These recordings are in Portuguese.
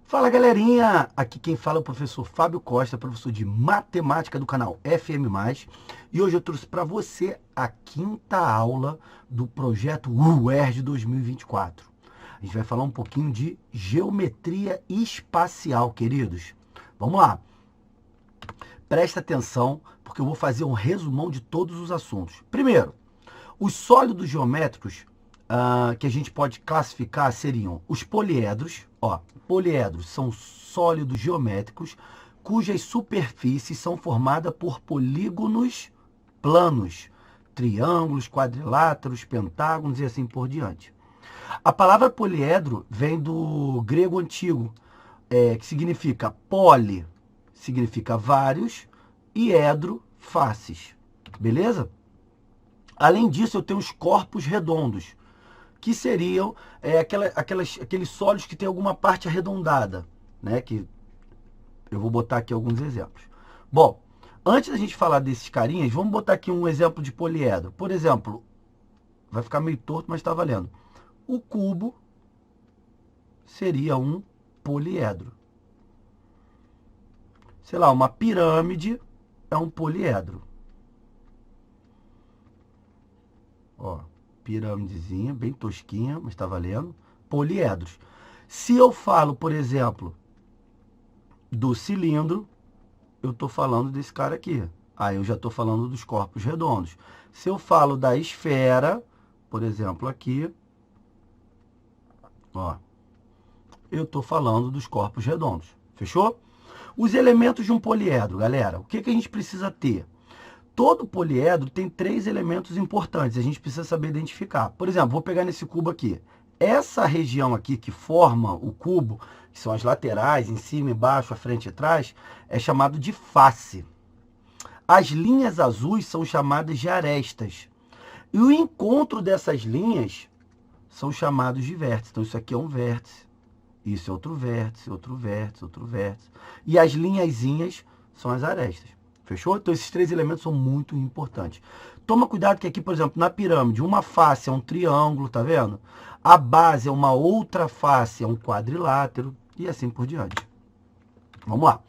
Fala galerinha, aqui quem fala é o professor Fábio Costa, professor de matemática do canal FM+, e hoje eu trouxe para você a quinta aula do projeto UERJ 2024. A gente vai falar um pouquinho de geometria espacial, queridos. Vamos lá, presta atenção porque eu vou fazer um resumão de todos os assuntos. Primeiro, os sólidos geométricos que a gente pode classificar seriam os poliedros. Ó, poliedros são sólidos geométricos cujas superfícies são formadas por polígonos planos, triângulos, quadriláteros, pentágonos e assim por diante. A palavra poliedro vem do grego antigo, que significa poli, significa vários, e edro, faces. Beleza? Além disso, eu tenho os corpos redondos, que seriam aqueles sólidos que tem alguma parte arredondada, né? Que eu vou botar aqui alguns exemplos. Bom, antes da gente falar desses carinhas, vamos botar aqui um exemplo de poliedro. Por exemplo, vai ficar meio torto, mas está valendo. O cubo seria um poliedro. Sei lá, uma pirâmide é um poliedro. Ó, pirâmidezinha, bem tosquinha, mas está valendo. Poliedros. Se eu falo, por exemplo, do cilindro, eu estou falando desse cara aqui. Aí eu já estou falando dos corpos redondos. Se eu falo da esfera, por exemplo, aqui, ó, eu estou falando dos corpos redondos. Fechou? Os elementos de um poliedro, galera, o que a gente precisa ter? Todo poliedro tem 3 elementos importantes, a gente precisa saber identificar. Por exemplo, vou pegar nesse cubo aqui. Essa região aqui que forma o cubo, que são as laterais, em cima, embaixo, à frente e atrás, é chamado de face. As linhas azuis são chamadas de arestas. E o encontro dessas linhas são chamados de vértices. Então, isso aqui é um vértice, isso é outro vértice, outro vértice, outro vértice. E as linhazinhas são as arestas. Fechou? Então, esses 3 elementos são muito importantes. Toma cuidado que aqui, por exemplo, na pirâmide, uma face é um triângulo, tá vendo? A base é uma outra face, é um quadrilátero, e assim por diante. Vamos lá.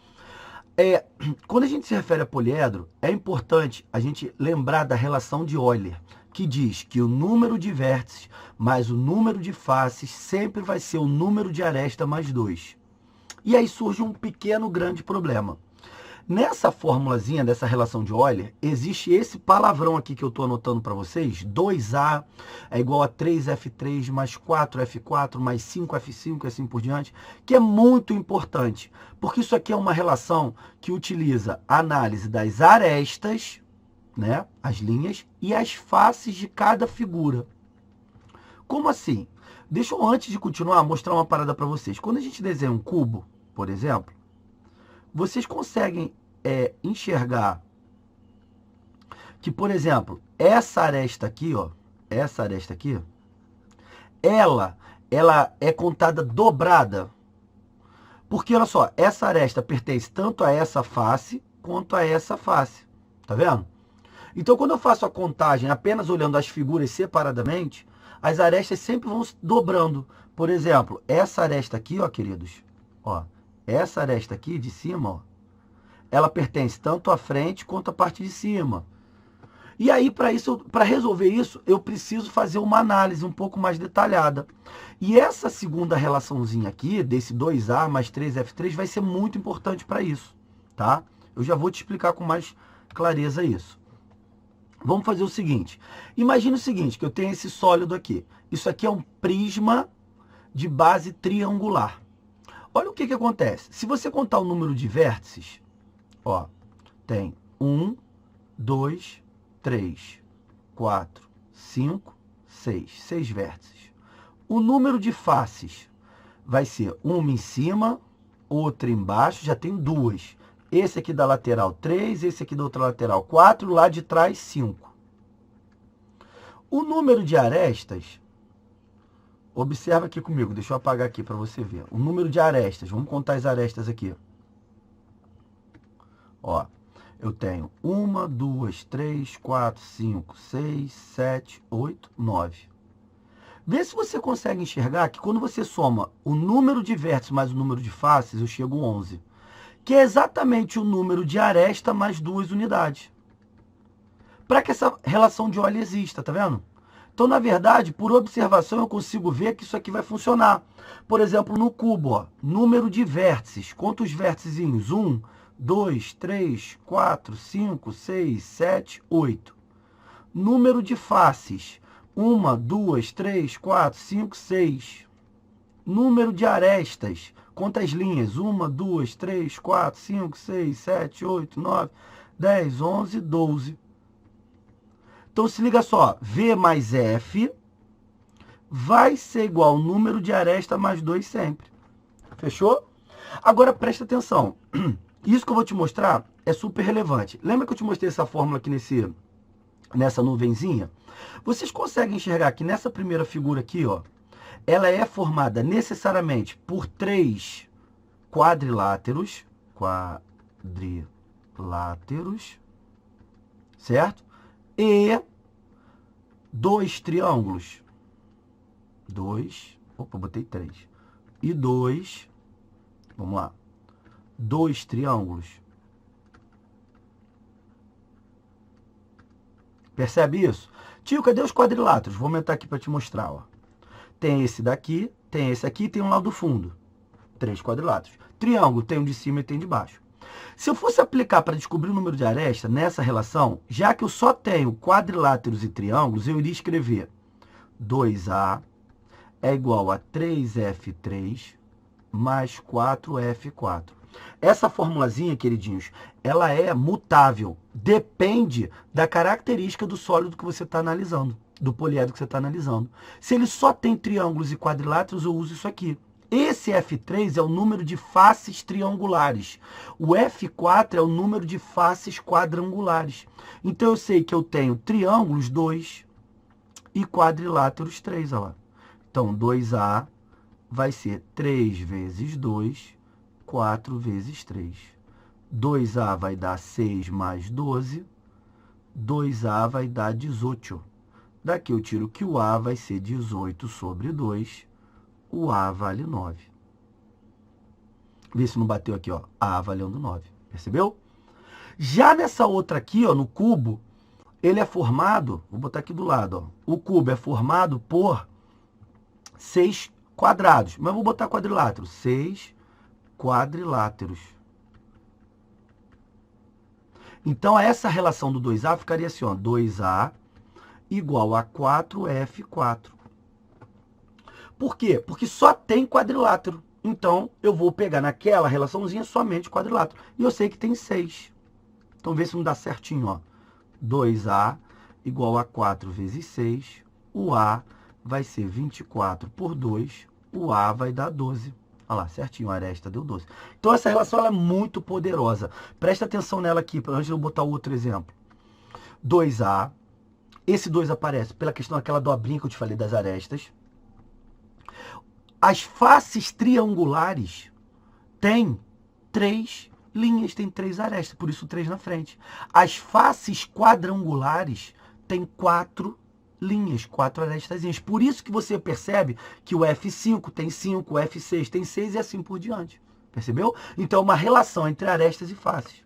Quando a gente se refere a poliedro, é importante a gente lembrar da relação de Euler, que diz que o número de vértices mais o número de faces sempre vai ser o número de aresta mais 2. E aí surge um pequeno grande problema. Nessa formulazinha dessa relação de Euler, existe esse palavrão aqui que eu estou anotando para vocês, 2A é igual a 3F3 mais 4F4 mais 5F5 e assim por diante, que é muito importante, porque isso aqui é uma relação que utiliza a análise das arestas, né, as linhas, e as faces de cada figura. Como assim? Deixa eu, antes de continuar, mostrar uma parada para vocês. Quando a gente desenha um cubo, por exemplo, vocês conseguem enxergar que, por exemplo, essa aresta aqui, ó, essa aresta aqui, ela é contada dobrada. Porque, olha só, essa aresta pertence tanto a essa face quanto a essa face. Tá vendo? Então, quando eu faço a contagem apenas olhando as figuras separadamente, as arestas sempre vão se dobrando. Por exemplo, essa aresta aqui, ó, queridos, ó, essa aresta aqui de cima, ó, ela pertence tanto à frente quanto à parte de cima. E aí, para resolver isso, eu preciso fazer uma análise um pouco mais detalhada. E essa segunda relaçãozinha aqui, desse 2A mais 3F3, vai ser muito importante para isso, tá? Eu já vou te explicar com mais clareza isso. Vamos fazer o seguinte. Imagina o seguinte, que eu tenho esse sólido aqui. Isso aqui é um prisma de base triangular. Olha o que acontece. Se você contar o número de vértices, ó, tem 1, 2, 3, 4, 5, 6. 6 vértices. O número de faces vai ser uma em cima, outra embaixo, já tem 2. Esse aqui da lateral 3, esse aqui da outra lateral 4, lá de trás 5. O número de arestas, observa aqui comigo, deixa eu apagar aqui para você ver. O número de arestas, vamos contar as arestas aqui. Ó, eu tenho 1, 2, 3, 4, 5, 6, 7, 8, 9. Vê se você consegue enxergar que quando você soma o número de vértices mais o número de faces, eu chego a 11, que é exatamente o número de aresta mais 2 unidades. Para que essa relação de Euler exista, tá vendo? Então, na verdade, por observação, eu consigo ver que isso aqui vai funcionar. Por exemplo, no cubo, ó, número de vértices. Quantos vértices? 1, 2, 3, 4, 5, 6, 7, 8. Número de faces. 1, 2, 3, 4, 5, 6. Número de arestas. Quantas linhas? 1, 2, 3, 4, 5, 6, 7, 8, 9, 10, 11, 12. Então, se liga só, V mais F vai ser igual ao número de aresta mais 2 sempre. Fechou? Agora, presta atenção. Isso que eu vou te mostrar é super relevante. Lembra que eu te mostrei essa fórmula aqui nessa nuvenzinha? Vocês conseguem enxergar que nessa primeira figura aqui, ó, ela é formada necessariamente por 3 quadriláteros, certo? E 2 triângulos. Botei 3. E 2, vamos lá, 2 triângulos. Percebe isso? Tio, cadê os quadriláteros? Vou aumentar aqui para te mostrar, ó. Tem esse daqui, tem esse aqui e tem um lá do fundo. 3 quadriláteros. Triângulo, tem um de cima e tem de baixo. Se eu fosse aplicar para descobrir o número de aresta nessa relação, já que eu só tenho quadriláteros e triângulos, eu iria escrever 2A é igual a 3F3 mais 4F4. Essa formulazinha, queridinhos, ela é mutável. Depende da característica do sólido que você está analisando, do poliedro que você está analisando. Se ele só tem triângulos e quadriláteros, eu uso isso aqui. Esse F3 é o número de faces triangulares. O F4 é o número de faces quadrangulares. Então, eu sei que eu tenho triângulos 2 e quadriláteros 3. Olha lá. Então, 2A vai ser 3 vezes 2, 4 vezes 3. 2A vai dar 6 mais 12. 2A vai dar 18. Daqui eu tiro que o A vai ser 18 sobre 2. O A vale 9. Vê se não bateu aqui, ó. A valendo 9. Percebeu? Já nessa outra aqui, ó, no cubo, ele é formado, vou botar aqui do lado, ó. O cubo é formado por 6 quadrados. Mas vou botar quadrilátero. 6 quadriláteros. Então, essa relação do 2A ficaria assim, ó. 2A igual a 4F4. Por quê? Porque só tem quadrilátero. Então, eu vou pegar naquela relaçãozinha somente quadrilátero. E eu sei que tem 6. Então, vê se não dá certinho, ó. 2A igual a 4 vezes 6. O A vai ser 24 por 2. O A vai dar 12. Olha lá, certinho, a aresta deu 12. Então, essa relação ela é muito poderosa. Presta atenção nela aqui, antes de eu botar o outro exemplo. 2A. Esse 2 aparece pela questão daquela dobrinha que eu te falei das arestas. As faces triangulares têm 3 linhas, tem 3 arestas, por isso 3 na frente. As faces quadrangulares têm 4 linhas, 4 arestazinhas. Por isso que você percebe que o F5 tem 5, o F6 tem 6 e assim por diante. Percebeu? Então, uma relação entre arestas e faces.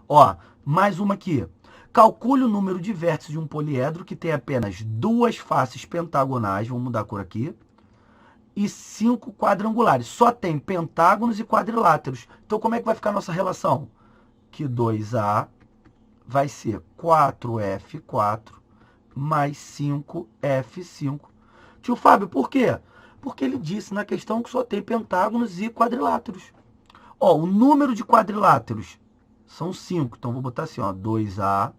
Ó, mais uma aqui. Calcule o número de vértices de um poliedro que tem apenas 2 faces pentagonais, vamos mudar a cor aqui, e 5 quadrangulares. Só tem pentágonos e quadriláteros. Então, como é que vai ficar a nossa relação? Que 2A vai ser 4F4 mais 5F5. Tio Fábio, por quê? Porque ele disse na questão que só tem pentágonos e quadriláteros. Ó, o número de quadriláteros são 5. Então, vou botar assim, ó, 2A,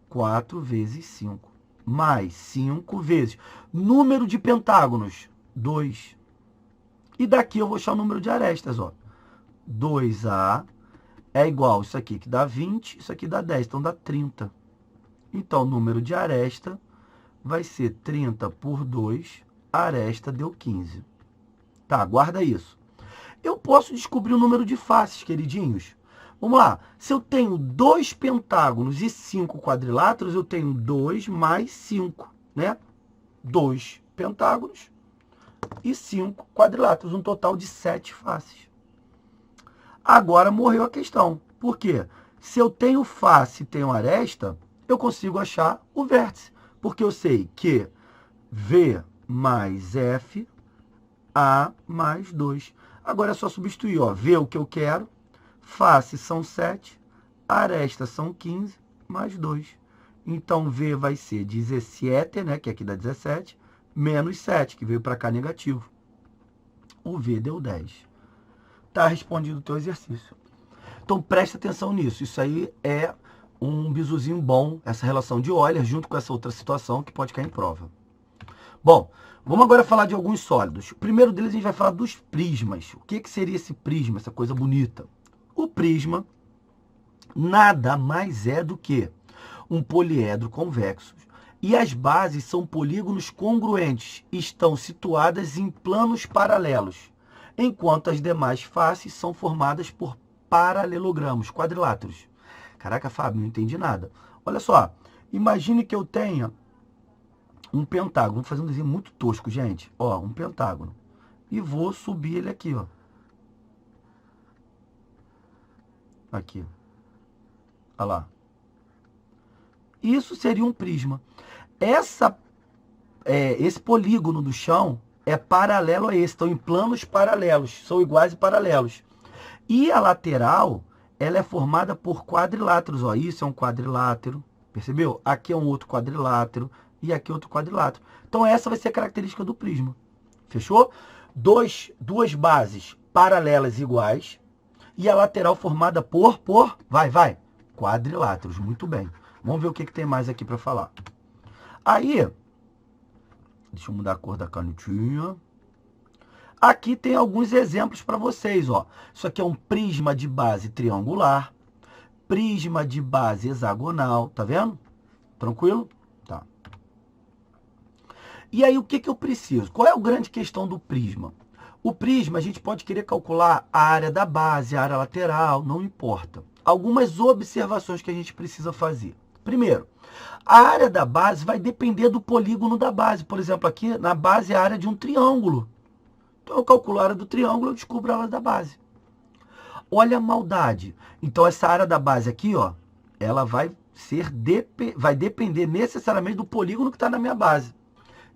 4 vezes 5. Mais 5 vezes. Número de pentágonos, 2. E daqui eu vou achar o número de arestas, ó. 2A é igual isso aqui que dá 20, isso aqui dá 10, então dá 30. Então, o número de aresta vai ser 30 por 2, a aresta deu 15. Tá, guarda isso. Eu posso descobrir o número de faces, queridinhos. Vamos lá. Se eu tenho 2 pentágonos e 5 quadriláteros, eu tenho 2 mais 5, né? 2 pentágonos e 5 quadriláteros, um total de 7 faces. Agora morreu a questão. Por quê? Se eu tenho face e tenho aresta, eu consigo achar o vértice, porque eu sei que V mais F, A mais 2. Agora é só substituir, ó, V é o que eu quero, face são 7, aresta são 15, mais 2. Então, V vai ser 17, né, que aqui dá 17, menos 7, que veio para cá negativo. O V deu 10. Está respondido o teu exercício. Então, presta atenção nisso. Isso aí é um bizuzinho bom, essa relação de Euler, junto com essa outra situação que pode cair em prova. Bom, vamos agora falar de alguns sólidos. O primeiro deles a gente vai falar dos prismas. O que seria esse prisma, essa coisa bonita? O prisma nada mais é do que um poliedro convexo. E as bases são polígonos congruentes, estão situadas em planos paralelos, enquanto as demais faces são formadas por paralelogramos, quadriláteros. Caraca, Fábio, não entendi nada. Olha só, imagine que eu tenha um pentágono. Vou fazer um desenho muito tosco, gente. Ó, um pentágono. E vou subir ele aqui, ó. Aqui. Olha lá. Isso seria um prisma. Esse polígono do chão é paralelo a esse. Estão em planos paralelos. São iguais e paralelos. E a lateral, ela é formada por quadriláteros. Ó, isso é um quadrilátero. Percebeu? Aqui é um outro quadrilátero. E aqui outro quadrilátero. Então, essa vai ser a característica do prisma. Fechou? Duas bases paralelas iguais. E a lateral formada por quadriláteros. Muito bem. Vamos ver o que tem mais aqui para falar. Aí, deixa eu mudar a cor da canetinha. Aqui tem alguns exemplos para vocês, ó. Isso aqui é um prisma de base triangular, prisma de base hexagonal, tá vendo? Tranquilo? Tá. E aí, o que eu preciso? Qual é a grande questão do prisma? O prisma, a gente pode querer calcular a área da base, a área lateral, não importa. Algumas observações que a gente precisa fazer. Primeiro, a área da base vai depender do polígono da base. Por exemplo, aqui na base é a área de um triângulo. Então, eu calculo a área do triângulo, eu descubro a área da base. Olha a maldade. Então, essa área da base aqui, ó, ela vai depender necessariamente do polígono que está na minha base.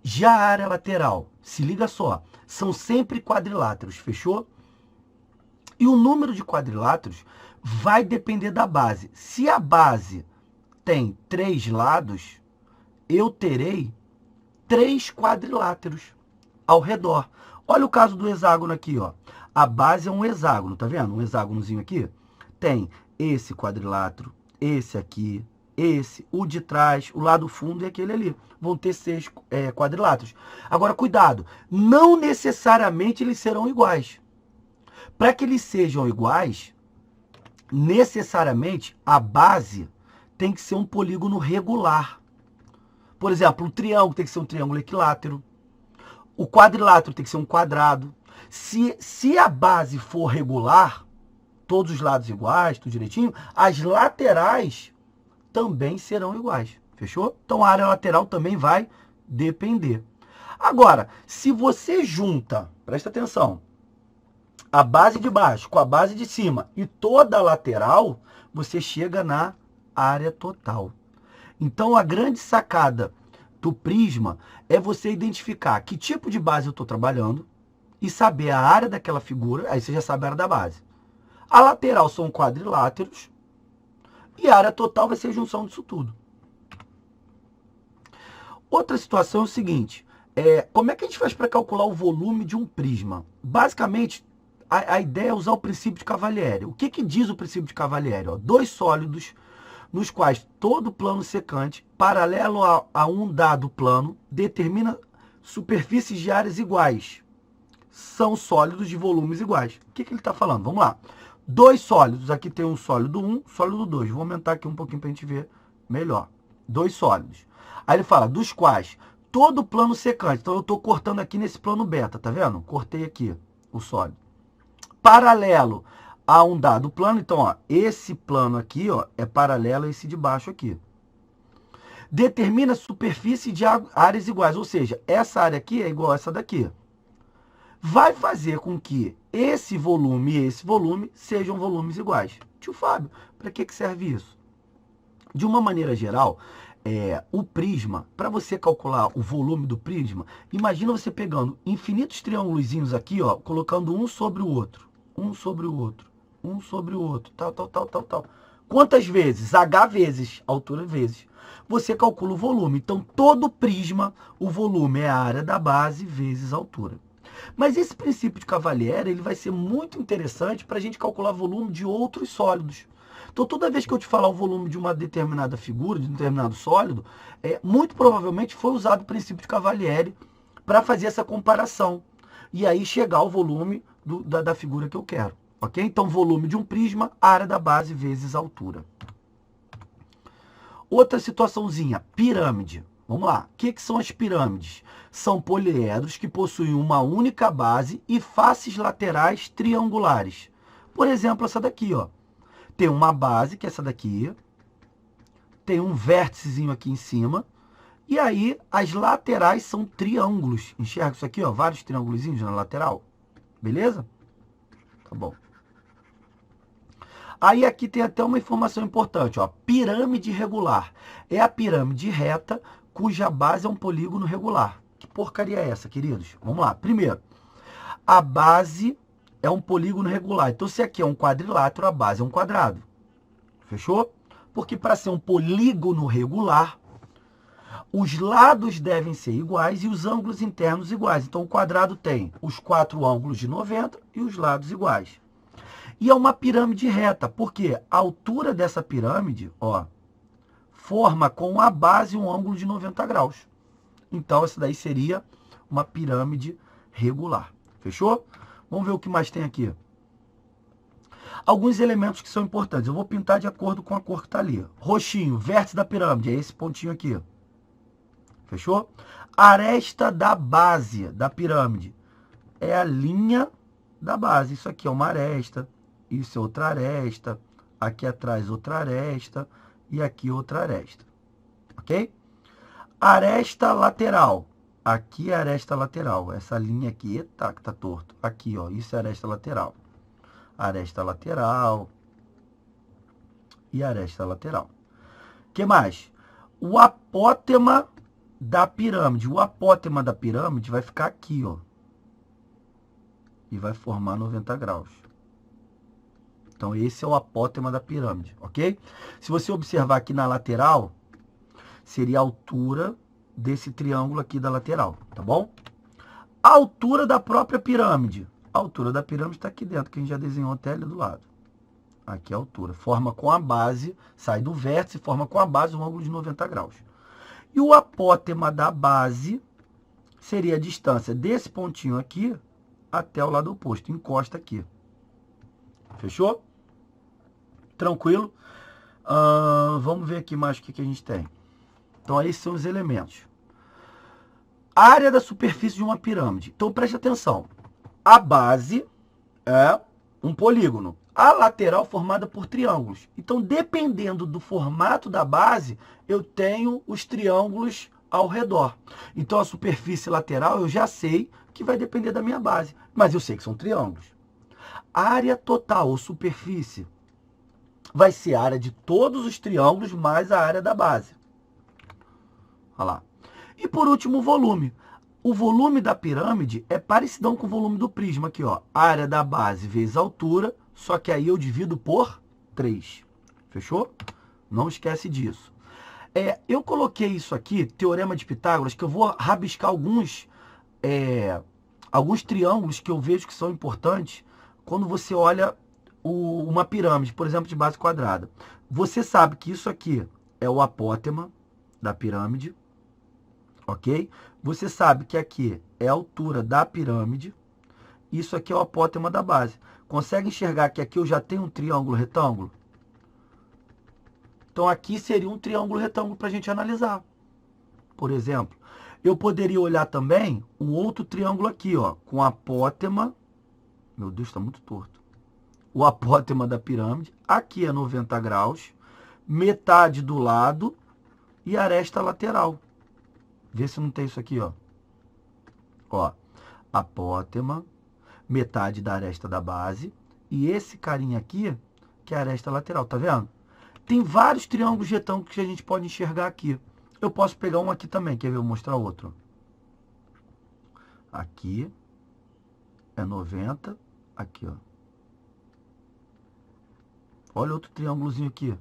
Já a área lateral, se liga só, são sempre quadriláteros, fechou? E o número de quadriláteros vai depender da base. Se a base tem 3 lados, eu terei 3 quadriláteros ao redor. Olha o caso do hexágono aqui, ó. A base é um hexágono, tá vendo? Um hexágonozinho aqui. Tem esse quadrilátero, esse aqui, esse, o de trás, o lado fundo e aquele ali. Vão ter 6 quadriláteros. Agora, cuidado, não necessariamente eles serão iguais. Para que eles sejam iguais, necessariamente a base tem que ser um polígono regular. Por exemplo, o triângulo tem que ser um triângulo equilátero. O quadrilátero tem que ser um quadrado. Se a base for regular, todos os lados iguais, tudo direitinho, as laterais também serão iguais. Fechou? Então, a área lateral também vai depender. Agora, se você junta, presta atenção, a base de baixo com a base de cima e toda a lateral, você chega na área total. Então, a grande sacada do prisma é você identificar que tipo de base eu estou trabalhando e saber a área daquela figura, aí você já sabe a área da base. A lateral são quadriláteros e a área total vai ser a junção disso tudo. Outra situação é o seguinte, como é que a gente faz para calcular o volume de um prisma? Basicamente, a ideia é usar o princípio de Cavalieri. O que diz o princípio de Cavalieri? Ó, 2 sólidos nos quais todo plano secante, paralelo a um dado plano, determina superfícies de áreas iguais. São sólidos de volumes iguais. O que ele está falando? Vamos lá. 2 sólidos. Aqui tem um sólido 1, sólido 2. Vou aumentar aqui um pouquinho para a gente ver melhor. 2 sólidos. Aí ele fala, dos quais todo plano secante. Então, eu estou cortando aqui nesse plano beta, tá vendo? Cortei aqui o sólido. Paralelo a um dado plano. Então, ó, esse plano aqui, ó, é paralelo a esse de baixo aqui. Determina a superfície de áreas iguais, ou seja, essa área aqui é igual a essa daqui. Vai fazer com que esse volume e esse volume sejam volumes iguais. Tio Fábio, para que serve isso? De uma maneira geral, o prisma, para você calcular o volume do prisma, imagina você pegando infinitos triângulozinhos aqui, ó, colocando um sobre o outro, um sobre o outro, um sobre o outro, tal. Quantas vezes? H vezes, altura vezes. Você calcula o volume. Então, todo prisma, o volume é a área da base vezes a altura. Mas esse princípio de Cavalieri, ele vai ser muito interessante para a gente calcular volume de outros sólidos. Então, toda vez que eu te falar o volume de uma determinada figura, de um determinado sólido, muito provavelmente foi usado o princípio de Cavalieri para fazer essa comparação. E aí chegar ao volume da figura que eu quero. Ok? Então, volume de um prisma, área da base vezes a altura. Outra situaçãozinha, pirâmide. Vamos lá. O que são as pirâmides? São poliedros que possuem uma única base e faces laterais triangulares. Por exemplo, essa daqui, ó. Tem uma base, que é essa daqui. Tem um vérticezinho aqui em cima. E aí, as laterais são triângulos. Enxerga isso aqui, ó, vários triângulozinhos na lateral. Beleza? Tá bom. Aí aqui tem até uma informação importante, ó. Pirâmide regular. É a pirâmide reta cuja base é um polígono regular. Que porcaria é essa, queridos? Vamos lá. Primeiro, a base é um polígono regular. Então, se aqui é um quadrilátero, a base é um quadrado. Fechou? Porque para ser um polígono regular, os lados devem ser iguais e os ângulos internos iguais. Então, o quadrado tem os 4 ângulos de 90 e os lados iguais. E é uma pirâmide reta, porque a altura dessa pirâmide, ó, forma com a base um ângulo de 90 graus. Então, essa daí seria uma pirâmide regular. Fechou? Vamos ver o que mais tem aqui. Alguns elementos que são importantes. Eu vou pintar de acordo com a cor que está ali. Roxinho, vértice da pirâmide, é esse pontinho aqui. Fechou? Aresta da base da pirâmide é a linha da base. Isso aqui é uma aresta. Isso é outra aresta, aqui atrás outra aresta e aqui outra aresta, ok? Aresta lateral, aqui é aresta lateral, essa linha aqui, eita, que tá torto, aqui, ó, isso é aresta lateral e aresta lateral. O que mais? O apótema da pirâmide, vai ficar aqui, ó, e vai formar 90 graus. Então, esse é o apótema da pirâmide, ok? Se você observar aqui na lateral, seria a altura desse triângulo aqui da lateral, tá bom? A altura da própria pirâmide. A altura da pirâmide está aqui dentro, que a gente já desenhou até ali do lado. Aqui é a altura. Forma com a base, sai do vértice, forma com a base um ângulo de 90 graus. E o apótema da base seria a distância desse pontinho aqui até o lado oposto. Encosta aqui. Fechou? Tranquilo? Vamos ver aqui mais o que a gente tem. Então, esses são os elementos. Área da superfície de uma pirâmide. Então, preste atenção. A base é um polígono. A lateral formada por triângulos. Então, dependendo do formato da base, eu tenho os triângulos ao redor. Então, a superfície lateral eu já sei que vai depender da minha base. Mas eu sei que são triângulos. Área total ou superfície vai ser a área de todos os triângulos mais a área da base. Olha lá. E por último, o volume. O volume da pirâmide é parecidão com o volume do prisma. Aqui, ó. Área da base vezes a altura, só que aí eu divido por 3. Fechou? Não esquece disso. Eu coloquei isso aqui, Teorema de Pitágoras, que eu vou rabiscar alguns triângulos que eu vejo que são importantes quando você olha uma pirâmide, por exemplo, de base quadrada. Você sabe que isso aqui é o apótema da pirâmide, ok? Você sabe que aqui é a altura da pirâmide, isso aqui é o apótema da base. Consegue enxergar que aqui eu já tenho um triângulo retângulo? Então, aqui seria um triângulo retângulo para a gente analisar. Por exemplo, eu poderia olhar também um outro triângulo aqui, ó, com apótema. Meu Deus, está muito torto. O apótema da pirâmide, aqui é 90 graus, metade do lado e aresta lateral. Vê se não tem isso aqui, ó. Ó, apótema, metade da aresta da base, e esse carinha aqui, que é a aresta lateral, tá vendo? Tem vários triângulos retângulos que a gente pode enxergar aqui. Eu posso pegar um aqui também, quer ver? Eu vou mostrar outro. Aqui é 90, aqui, ó. Olha outro triângulozinho aqui,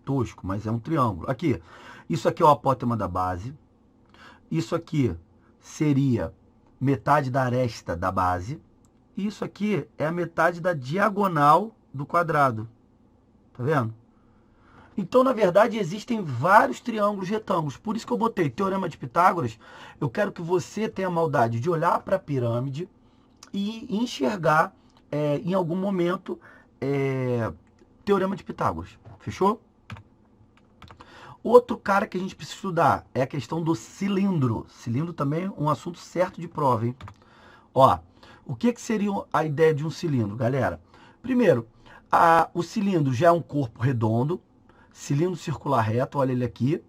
tosco, mas é um triângulo. Aqui, isso aqui é o apótema da base. Isso aqui seria metade da aresta da base. E isso aqui é a metade da diagonal do quadrado. Tá vendo? Então, na verdade, existem vários triângulos retângulos. Por isso que eu botei Teorema de Pitágoras. Eu quero que você tenha a maldade de olhar para a pirâmide e enxergar, em algum momento, Teorema de Pitágoras. Fechou? Outro cara que a gente precisa estudar é a questão do cilindro. Cilindro também é um assunto certo de prova, hein? Ó, o que seria a ideia de um cilindro, galera? Primeiro, o cilindro já é um corpo redondo, cilindro circular reto, olha ele aqui.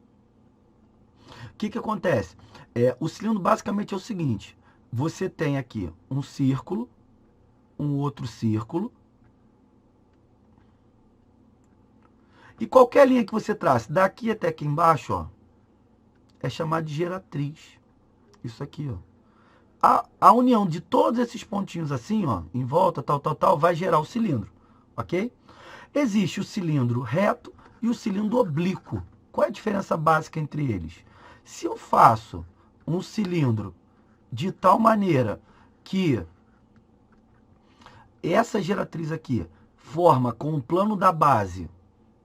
O que acontece? O cilindro basicamente é o seguinte, você tem aqui um círculo, um outro círculo, e qualquer linha que você trace, daqui até aqui embaixo, ó, é chamada de geratriz. Isso aqui, ó. A união de todos esses pontinhos assim, ó, em volta, tal, vai gerar o cilindro, ok? Existe o cilindro reto e o cilindro oblíquo. Qual é a diferença básica entre eles? Se eu faço um cilindro de tal maneira que essa geratriz aqui forma com o plano da base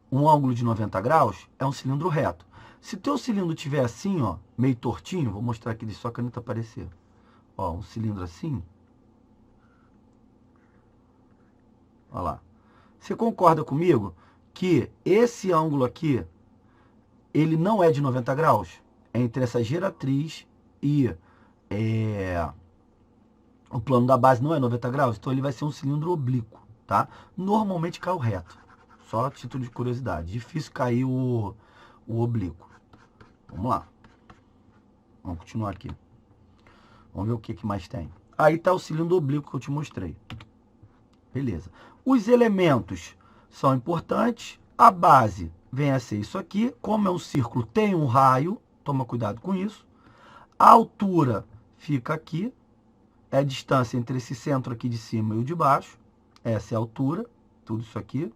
um ângulo de 90 graus, é um cilindro reto. Se o teu cilindro tiver assim, ó, meio tortinho, vou mostrar aqui, deixa só a caneta aparecer. Ó, um cilindro assim. Olha lá. Você concorda comigo que esse ângulo aqui, ele não é de 90 graus? Entre essa geratriz e o plano da base não é 90 graus? Então ele vai ser um cilindro oblíquo, tá? Normalmente cai o reto. Só a título de curiosidade. Difícil cair o oblíquo. Vamos lá. Vamos continuar aqui. Vamos ver o que mais tem. Aí está o cilindro oblíquo que eu te mostrei. Beleza. Os elementos são importantes. A base vem a ser isso aqui. Como é um círculo, tem um raio. Toma cuidado com isso. A altura fica aqui. É a distância entre esse centro aqui de cima e o de baixo. Essa é a altura. Tudo isso aqui.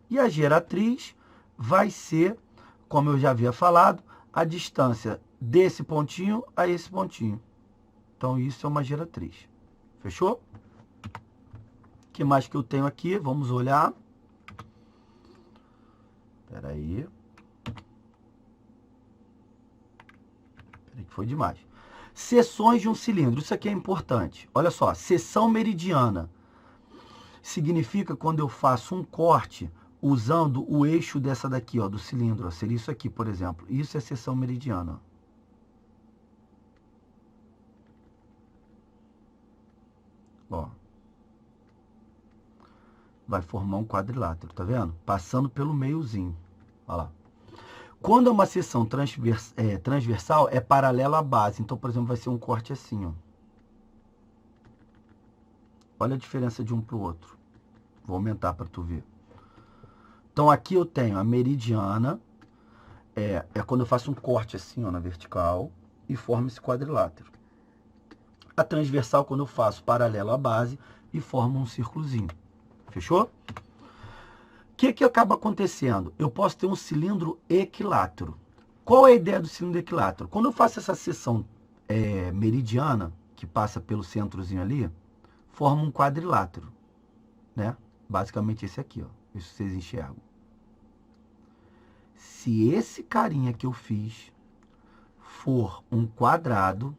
E a geratriz vai ser, como eu já havia falado, a distância desse pontinho a esse pontinho. Então, isso é uma geratriz. Fechou? O que mais que eu tenho aqui? Vamos olhar. Espera aí. Espera aí que foi demais. Seções de um cilindro. Isso aqui é importante. Olha só, seção meridiana significa quando eu faço um corte usando o eixo dessa daqui, ó, do cilindro. Ó, seria isso aqui, por exemplo. Isso é seção meridiana. Ó. Vai formar um quadrilátero, tá vendo? Passando pelo meiozinho. Olha lá. Quando é uma seção transversal, é paralela à base. Então, por exemplo, vai ser um corte assim, ó. Olha a diferença de um para o outro. Vou aumentar para tu ver. Então, aqui eu tenho a meridiana. É quando eu faço um corte assim, ó, na vertical. E formo esse quadrilátero. A transversal, quando eu faço paralelo à base e formo um círculozinho. Fechou? O que acaba acontecendo? Eu posso ter um cilindro equilátero. Qual é a ideia do cilindro equilátero? Quando eu faço essa seção meridiana, que passa pelo centrozinho ali, forma um quadrilátero, né? Basicamente esse aqui, ó. Isso vocês enxergam. Se esse carinha que eu fiz for um quadrado,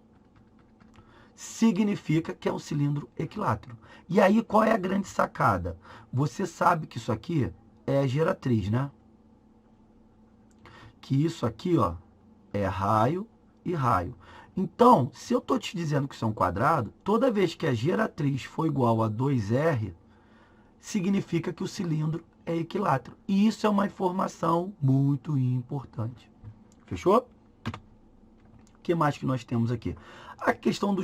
significa que é um cilindro equilátero. E aí, qual é a grande sacada? Você sabe que isso aqui é a geratriz, né? Que isso aqui, ó, é raio e raio. Então, se eu estou te dizendo que isso é um quadrado, toda vez que a geratriz for igual a 2R, significa que o cilindro é equilátero. E isso é uma informação muito importante. Fechou? O que mais que nós temos aqui? A questão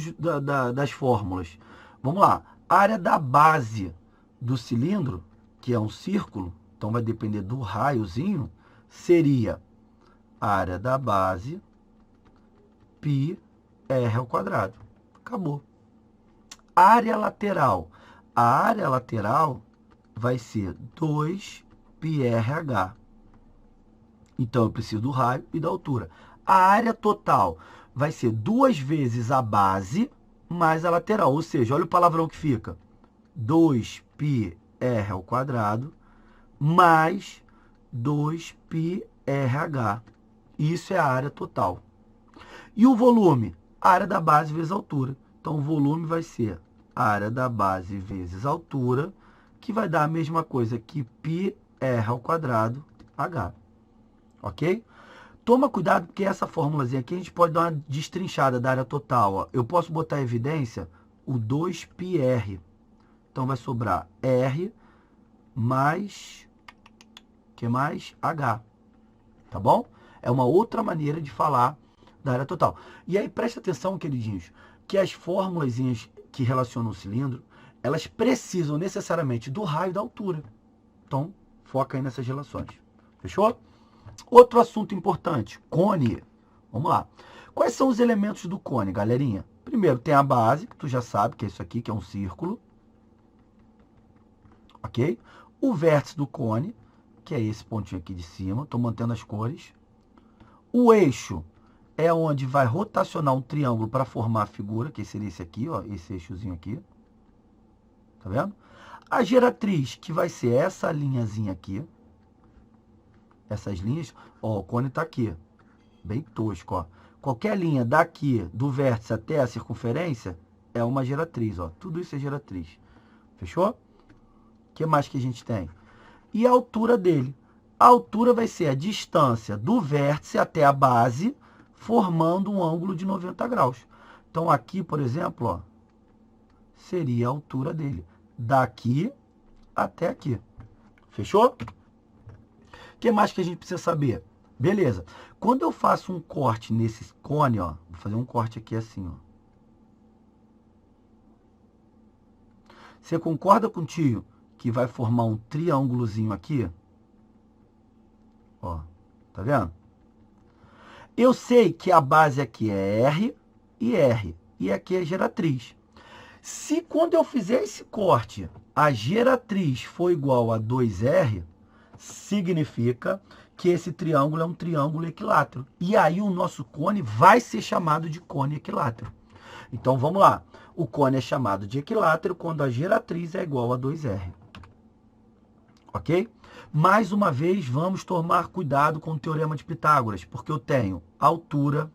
das fórmulas. Vamos lá. A área da base do cilindro, que é um círculo, então vai depender do raiozinho, seria a área da base πr ao quadrado. Acabou. Área lateral. A área lateral vai ser 2πrh. Então, eu preciso do raio e da altura. A área total vai ser 2 vezes a base mais a lateral. Ou seja, olha o palavrão que fica. 2πr ao quadrado mais 2πrh. Isso é a área total. E o volume? A área da base vezes a altura. Então, o volume vai ser a área da base vezes a altura, que vai dar a mesma coisa que πr ao quadrado h. Ok? Toma cuidado, porque essa formulazinha aqui a gente pode dar uma destrinchada da área total. Ó. Eu posso botar em evidência o 2πr. Então, vai sobrar R mais, que mais? H. Tá bom? É uma outra maneira de falar da área total. E aí, presta atenção, queridinhos, que as formulazinhas que relacionam o cilindro, elas precisam necessariamente do raio e da altura. Então, foca aí nessas relações. Fechou? Outro assunto importante, cone. Vamos lá. Quais são os elementos do cone, galerinha? Primeiro, tem a base, que tu já sabe que é isso aqui, que é um círculo. Ok? O vértice do cone, que é esse pontinho aqui de cima. Estou mantendo as cores. O eixo é onde vai rotacionar um triângulo para formar a figura, que seria esse aqui, ó, esse eixozinho aqui. Tá vendo? A geratriz, que vai ser essa linhazinha aqui. Essas linhas, ó, o cone está aqui, bem tosco, ó. Qualquer linha daqui, do vértice até a circunferência, é uma geratriz, ó. Tudo isso é geratriz. Fechou? O que mais que a gente tem? E a altura dele. A altura vai ser a distância do vértice até a base, formando um ângulo de 90 graus. Então, aqui, por exemplo, ó, seria a altura dele. Daqui até aqui. Fechou? O que mais que a gente precisa saber? Beleza. Quando eu faço um corte nesse cone, ó, vou fazer um corte aqui assim, ó. Você concorda com o tio que vai formar um triângulozinho aqui? Ó, tá vendo? Eu sei que a base aqui é R, e aqui é geratriz. Se quando eu fizer esse corte, a geratriz for igual a 2R, significa que esse triângulo é um triângulo equilátero. E aí o nosso cone vai ser chamado de cone equilátero. Então, vamos lá. O cone é chamado de equilátero quando a geratriz é igual a 2R. Ok? Mais uma vez, vamos tomar cuidado com o Teorema de Pitágoras, porque eu tenho altura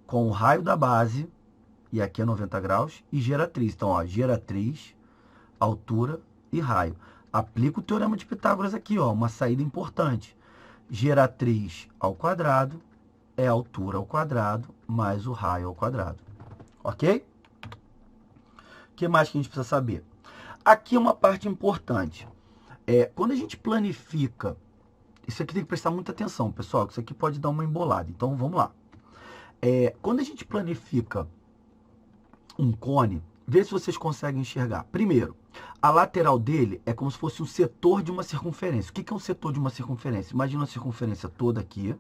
com o raio da base, e aqui é 90 graus, e geratriz. Então, ó, geratriz, altura e raio. Aplico o Teorema de Pitágoras aqui, ó, uma saída importante. Geratriz ao quadrado é altura ao quadrado mais o raio ao quadrado. Ok? O que mais que a gente precisa saber? Aqui é uma parte importante. Quando a gente planifica, isso aqui tem que prestar muita atenção, pessoal, que isso aqui pode dar uma embolada. Então, vamos lá. Quando a gente planifica um cone, vê se vocês conseguem enxergar. Primeiro, a lateral dele é como se fosse um setor de uma circunferência. O que é um setor de uma circunferência? Imagina uma circunferência toda aqui.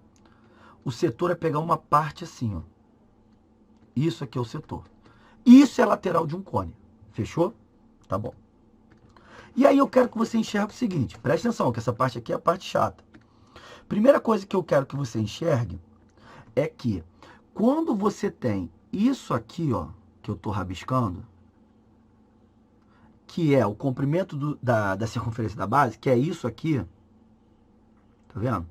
O setor é pegar uma parte assim, ó. Isso aqui é o setor. Isso é a lateral de um cone. Fechou? Tá bom. E aí eu quero que você enxergue o seguinte. Preste atenção, que essa parte aqui é a parte chata. Primeira coisa que eu quero que você enxergue é que quando você tem isso aqui, ó, que eu estou rabiscando, que é o comprimento da circunferência da base, que é isso aqui, tá vendo?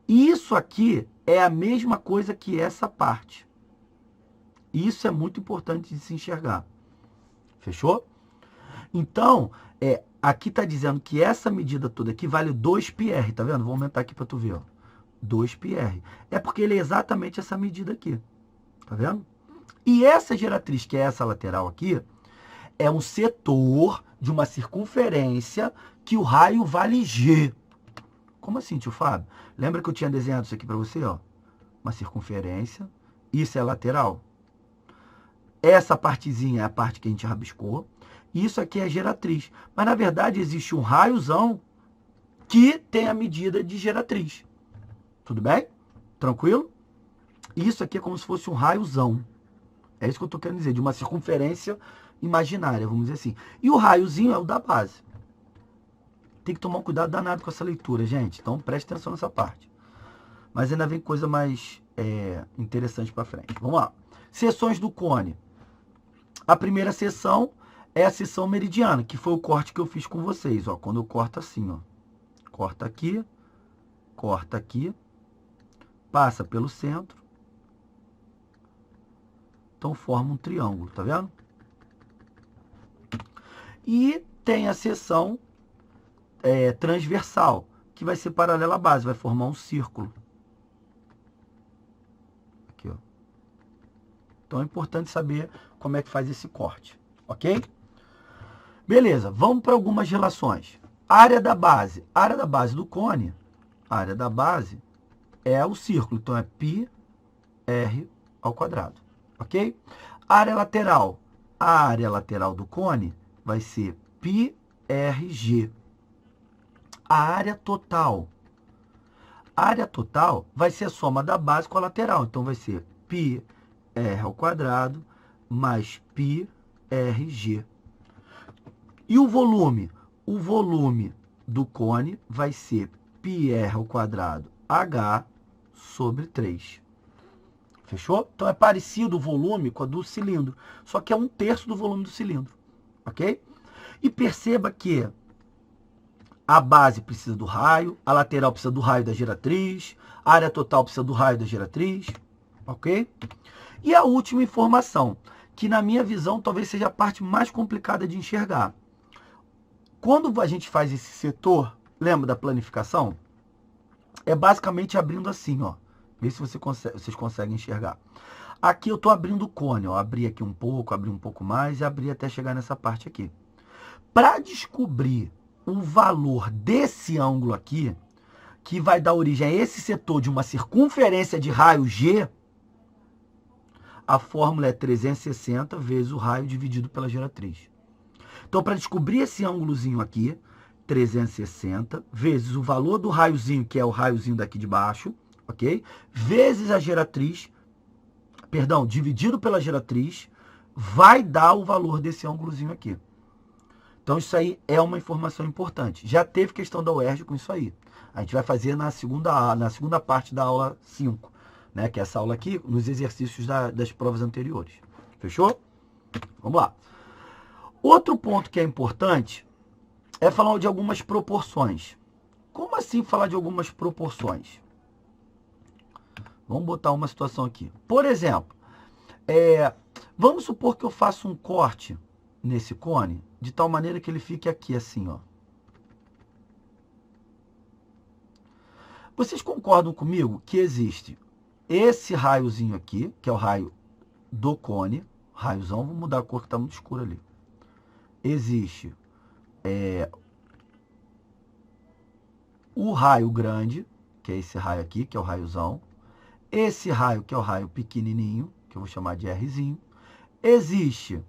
Isso aqui é a mesma coisa que essa parte. Isso é muito importante de se enxergar. Fechou? Então, aqui está dizendo que essa medida toda aqui vale 2πr, tá vendo? Vou aumentar aqui para tu ver, ó. 2πr. É porque ele é exatamente essa medida aqui, tá vendo? E essa geratriz, que é essa lateral aqui, é um setor de uma circunferência que o raio vale G. Como assim, tio Fábio? Lembra que eu tinha desenhado isso aqui para você, ó? Uma circunferência. Isso é lateral. Essa partezinha é a parte que a gente rabiscou. Isso aqui é geratriz. Mas, na verdade, existe um raiozão que tem a medida de geratriz. Tudo bem? Tranquilo? Isso aqui é como se fosse um raiozão. É isso que eu estou querendo dizer, de uma circunferência imaginária, vamos dizer assim. E o raiozinho é o da base. Tem que tomar um cuidado danado com essa leitura, gente. Então, preste atenção nessa parte. Mas ainda vem coisa mais interessante para frente. Vamos lá. Seções do cone. A primeira seção é a seção meridiana, que foi o corte que eu fiz com vocês. Ó, quando eu corto assim, ó. Corta aqui, passa pelo centro. Então, forma um triângulo, tá vendo? E tem a seção transversal, que vai ser paralela à base, vai formar um círculo. Aqui, ó. Então, é importante saber como é que faz esse corte, ok? Beleza, vamos para algumas relações. Área da base. A área da base do cone, a área da base é o círculo, então é πr ao quadrado. Ok? Área lateral. A área lateral do cone vai ser πrg. A área total. A área total vai ser a soma da base com a lateral. Então, vai ser πr ao quadrado mais πrg. E o volume? O volume do cone vai ser πr ao quadrado h sobre 3. Fechou? Então, é parecido o volume com a do cilindro, só que é 1/3 do volume do cilindro, ok? E perceba que a base precisa do raio, a lateral precisa do raio da geratriz, a área total precisa do raio da geratriz, ok? E a última informação, que na minha visão talvez seja a parte mais complicada de enxergar. Quando a gente faz esse setor, lembra da planificação? É basicamente abrindo assim, ó. Vê se vocês conseguem enxergar. Aqui eu estou abrindo o cone, ó. Abri aqui um pouco, abri um pouco mais e abri até chegar nessa parte aqui. Para descobrir o valor desse ângulo aqui, que vai dar origem a esse setor de uma circunferência de raio G, a fórmula é 360 vezes o raio dividido pela geratriz. Então, para descobrir esse ângulozinho aqui, 360 vezes o valor do raiozinho, que é o raiozinho daqui de baixo, ok? Vezes a geratriz, perdão, dividido pela geratriz, vai dar o valor desse ângulozinho aqui. Então, isso aí é uma informação importante. Já teve questão da UERJ com isso aí. A gente vai fazer na segunda parte da aula 5, né? Que é essa aula aqui, nos exercícios das provas anteriores. Fechou? Vamos lá. Outro ponto que é importante é falar de algumas proporções. Como assim falar de algumas proporções? Vamos botar uma situação aqui. Por exemplo, vamos supor que eu faça um corte nesse cone, de tal maneira que ele fique aqui assim, ó. Vocês concordam comigo que existe esse raiozinho aqui, que é o raio do cone, raiozão, vou mudar a cor que está muito escura ali. Existe o raio grande, que é esse raio aqui, que é o raiozão. Esse raio, que é o raio pequenininho, que eu vou chamar de Rzinho. Existe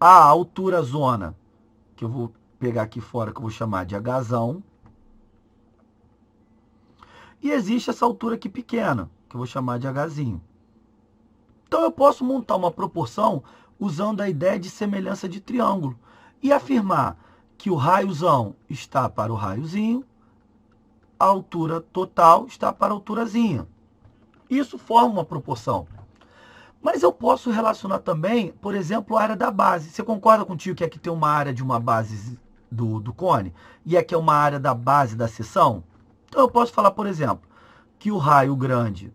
a altura zona, que eu vou pegar aqui fora, que eu vou chamar de Hzão. E existe essa altura aqui pequena, que eu vou chamar de Hzinho. Então, eu posso montar uma proporção usando a ideia de semelhança de triângulo e afirmar que o raiozão está para o raiozinho, a altura total está para a alturazinha. Isso forma uma proporção. Mas eu posso relacionar também, por exemplo, a área da base. Você concorda contigo que aqui tem uma área de uma base do cone e aqui é uma área da base da seção? Então, eu posso falar, por exemplo, que o raio grande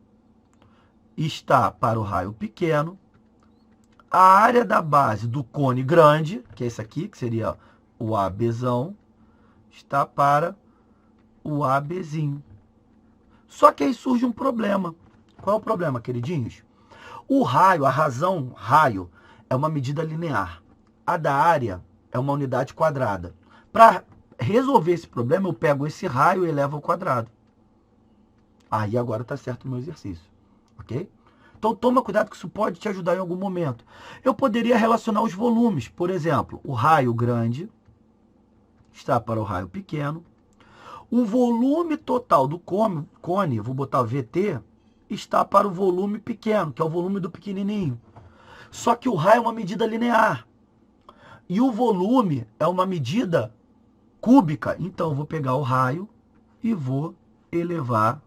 está para o raio pequeno, a área da base do cone grande, que é esse aqui, que seria o ABzão, está para o ABzinho. Só que aí surge um problema. Qual é o problema, queridinhos? O raio, a razão raio, é uma medida linear. A da área é uma unidade quadrada. Para resolver esse problema, eu pego esse raio e elevo ao quadrado. Aí agora está certo o meu exercício, ok? Então toma cuidado que isso pode te ajudar em algum momento. Eu poderia relacionar os volumes. Por exemplo, o raio grande está para o raio pequeno. O volume total do cone, vou botar o VT, está para o volume pequeno, que é o volume do pequenininho. Só que o raio é uma medida linear. E o volume é uma medida cúbica. Então eu vou pegar o raio e vou elevar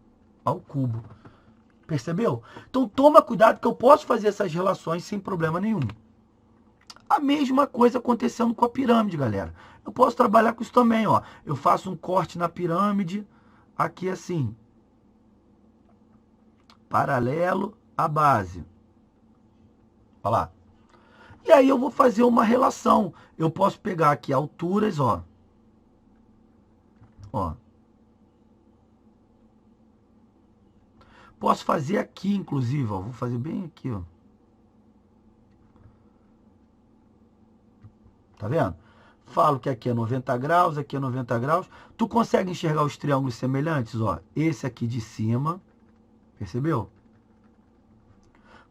ao cubo. Percebeu? Então toma cuidado que eu posso fazer essas relações sem problema nenhum. A mesma coisa acontecendo com a pirâmide, galera. Eu posso trabalhar com isso também, ó. Eu faço um corte na pirâmide, aqui assim, paralelo à base. Olha lá. E aí eu vou fazer uma relação. Eu posso pegar aqui alturas, ó. Ó. Posso fazer aqui, inclusive, ó. Vou fazer bem aqui, ó. Tá vendo? Falo que aqui é 90 graus, aqui é 90 graus. Tu consegue enxergar os triângulos semelhantes? Ó, esse aqui de cima, percebeu?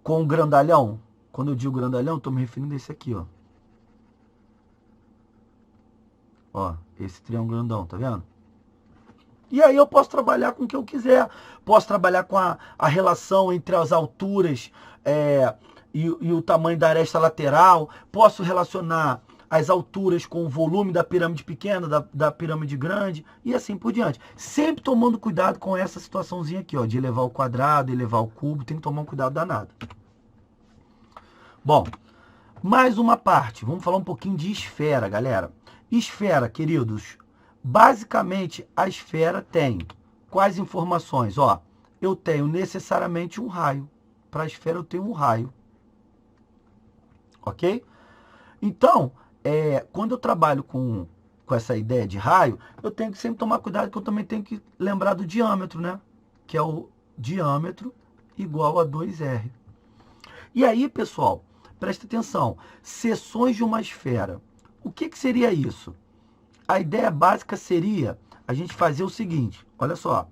Com o grandalhão. Quando eu digo grandalhão, estou me referindo a esse aqui, ó. Ó, esse triângulo grandão, tá vendo? E aí eu posso trabalhar com o que eu quiser. Posso trabalhar com a relação entre as alturas e o tamanho da aresta lateral. Posso relacionar as alturas com o volume da pirâmide pequena, da pirâmide grande, e assim por diante. Sempre tomando cuidado com essa situaçãozinha aqui, ó, de elevar o quadrado, elevar o cubo, tem que tomar um cuidado danado. Bom, mais uma parte, vamos falar um pouquinho de esfera, galera. Esfera, queridos, basicamente a esfera tem quais informações? Ó, eu tenho necessariamente um raio. Para a esfera eu tenho um raio. Ok? Então, quando eu trabalho com essa ideia de raio, eu tenho que sempre tomar cuidado que eu também tenho que lembrar do diâmetro, né? Que é o diâmetro igual a 2R. E aí, pessoal, presta atenção. Seções de uma esfera. O que seria isso? A ideia básica seria a gente fazer o seguinte, olha só.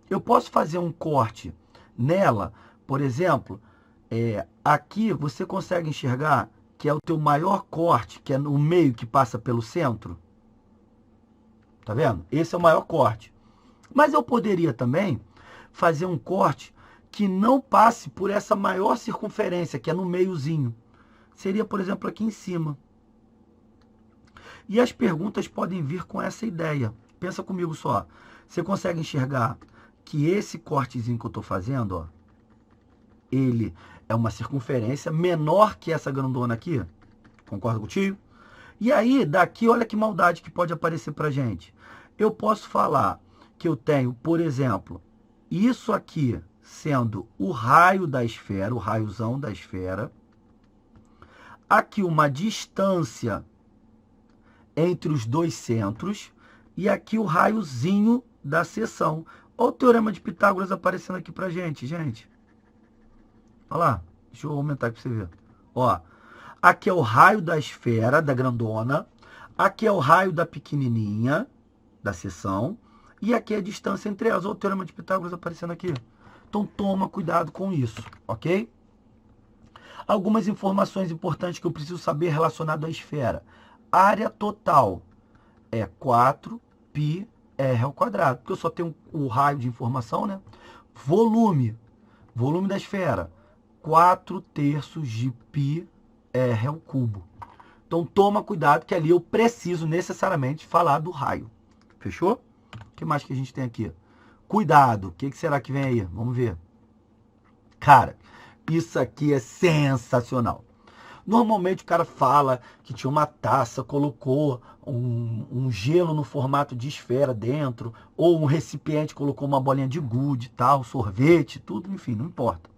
Eu posso fazer um corte nela, por exemplo, aqui você consegue enxergar que é o teu maior corte, que é no meio que passa pelo centro. Tá vendo? Esse é o maior corte. Mas eu poderia também fazer um corte que não passe por essa maior circunferência, que é no meiozinho. Seria, por exemplo, aqui em cima. E as perguntas podem vir com essa ideia. Pensa comigo só. Você consegue enxergar que esse cortezinho que eu estou fazendo, ó, ele é uma circunferência menor que essa grandona aqui? Concorda contigo? E aí, daqui, olha que maldade que pode aparecer pra gente. Eu posso falar que eu tenho, por exemplo, isso aqui sendo o raio da esfera, o raiozão da esfera. Aqui uma distância entre os dois centros. E aqui o raiozinho da seção. Olha o teorema de Pitágoras aparecendo aqui pra gente, gente. Olha lá, deixa eu aumentar aqui para você ver. Ó, aqui é o raio da esfera, da grandona. Aqui é o raio da pequenininha, da seção. E aqui é a distância entre elas. Olha o teorema de Pitágoras aparecendo aqui. Então toma cuidado com isso, ok? Algumas informações importantes que eu preciso saber relacionado à esfera. Área total é 4πr², porque eu só tenho o raio de informação, né? Volume da esfera, 4/3 de πr². Então toma cuidado que ali eu preciso necessariamente falar do raio. Fechou? O que mais que a gente tem aqui? Cuidado, o que será que vem aí? Vamos ver. Cara, isso aqui é sensacional. Normalmente o cara fala que tinha uma taça, colocou um gelo no formato de esfera dentro, ou um recipiente colocou uma bolinha de gude, tal, sorvete, tudo, enfim, não importa.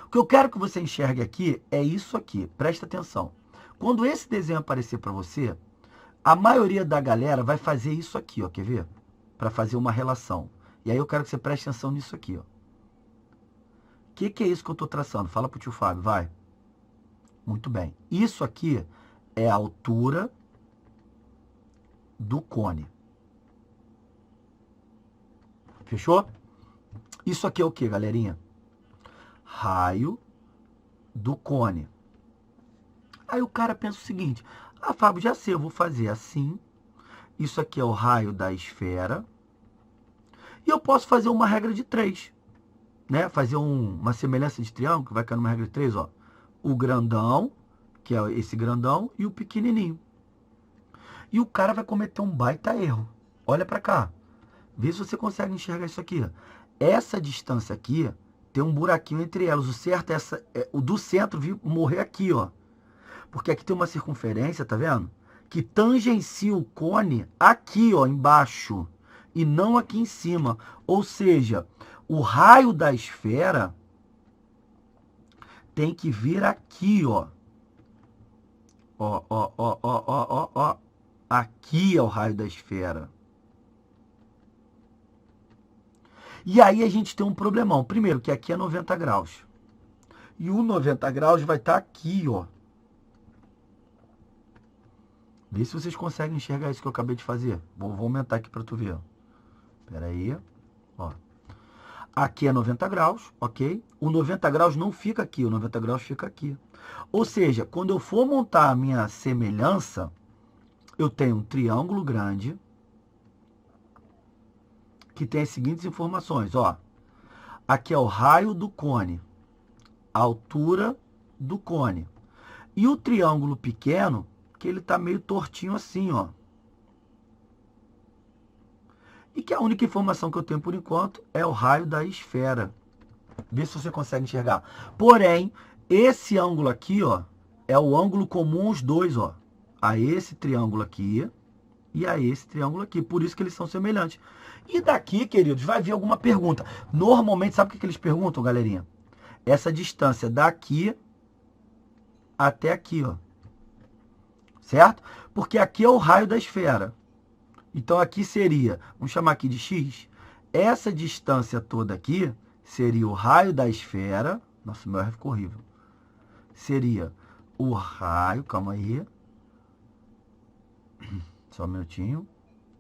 O que eu quero que você enxergue aqui é isso aqui, presta atenção. Quando esse desenho aparecer para você, a maioria da galera vai fazer isso aqui, ó, quer ver? Para fazer uma relação. E aí eu quero que você preste atenção nisso aqui, ó. O que é isso que eu estou traçando? Fala pro tio Fábio, vai. Muito bem. Isso aqui é a altura do cone. Fechou? Isso aqui é o que, galerinha? Raio do cone. Aí o cara pensa o seguinte, ah, Fábio, já sei, eu vou fazer assim. Isso aqui é o raio da esfera. E eu posso fazer uma regra de 3. Né? Fazer uma semelhança de triângulo, que vai cair numa regra de 3, ó. O grandão, que é esse grandão, e o pequenininho. E o cara vai cometer um baita erro. Olha para cá. Vê se você consegue enxergar isso aqui. Essa distância aqui tem um buraquinho entre elas. O certo é o do centro vir morrer aqui, ó. Porque aqui tem uma circunferência, tá vendo? Que tangencia o cone aqui, ó, embaixo. E não aqui em cima. Ou seja, o raio da esfera tem que vir aqui, ó. Ó, ó, ó, ó, ó, ó, ó. Aqui é o raio da esfera. E aí a gente tem um problemão. Primeiro, que aqui é 90 graus. E o 90 graus vai estar aqui, ó. Vê se vocês conseguem enxergar isso que eu acabei de fazer. Vou aumentar aqui para tu ver. Espera aí. Ó. Aqui é 90 graus, ok? O 90 graus não fica aqui, o 90 graus fica aqui. Ou seja, quando eu for montar a minha semelhança, eu tenho um triângulo grande que tem as seguintes informações, ó. Aqui é o raio do cone, a altura do cone. E o triângulo pequeno, que ele está meio tortinho assim, ó. E que a única informação que eu tenho por enquanto é o raio da esfera. Vê se você consegue enxergar. Porém, esse ângulo aqui, ó, é o ângulo comum aos dois, ó. A esse triângulo aqui e a esse triângulo aqui. Por isso que eles são semelhantes. E daqui, queridos, vai vir alguma pergunta. Normalmente, sabe o que eles perguntam, galerinha? Essa distância daqui até aqui, ó. Certo? Porque aqui é o raio da esfera. Então, aqui seria, vamos chamar aqui de x. Essa distância toda aqui seria o raio da esfera. Nossa, o meu R ficou horrível. Seria o raio, calma aí. Só um minutinho.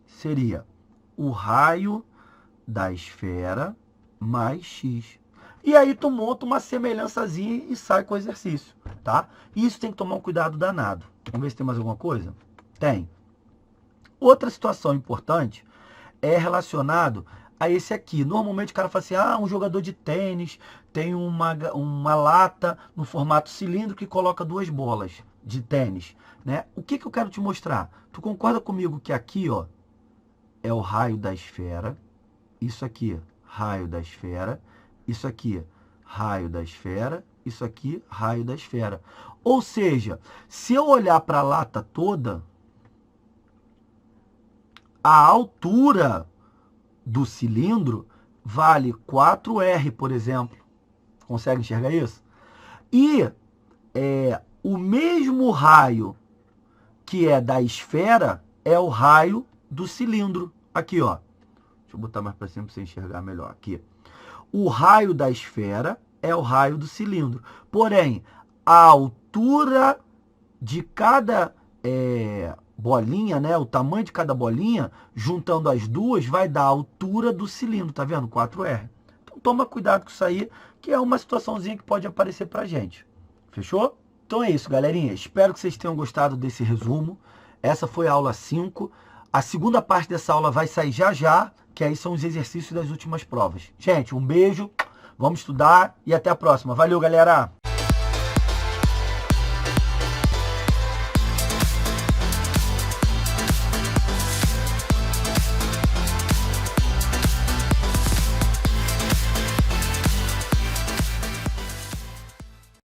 Seria o raio da esfera mais x. E aí tu monta uma semelhançazinha e sai com o exercício, tá? Isso tem que tomar um cuidado danado. Vamos ver se tem mais alguma coisa? Tem. Outra situação importante é relacionado a esse aqui. Normalmente o cara fala assim, ah, um jogador de tênis tem uma lata no formato cilíndrico e coloca 2 bolas de tênis, né? O que eu quero te mostrar? Tu concorda comigo que aqui, ó, é o raio da esfera, isso aqui, raio da esfera, isso aqui, raio da esfera, isso aqui, raio da esfera. Ou seja, se eu olhar para a lata toda, a altura do cilindro vale 4R, por exemplo. Consegue enxergar isso? E o mesmo raio que é da esfera é o raio do cilindro. Aqui, ó. Deixa eu botar mais para cima para você enxergar melhor. Aqui. O raio da esfera é o raio do cilindro. Porém, a altura de cada bolinha, né? O tamanho de cada bolinha, juntando as duas, vai dar a altura do cilindro, tá vendo? 4R. Então toma cuidado com isso aí, que é uma situaçãozinha que pode aparecer pra gente. Fechou? Então é isso, galerinha. Espero que vocês tenham gostado desse resumo. Essa foi a aula 5. A segunda parte dessa aula vai sair já já, que aí são os exercícios das últimas provas. Gente, um beijo, vamos estudar e até a próxima. Valeu, galera!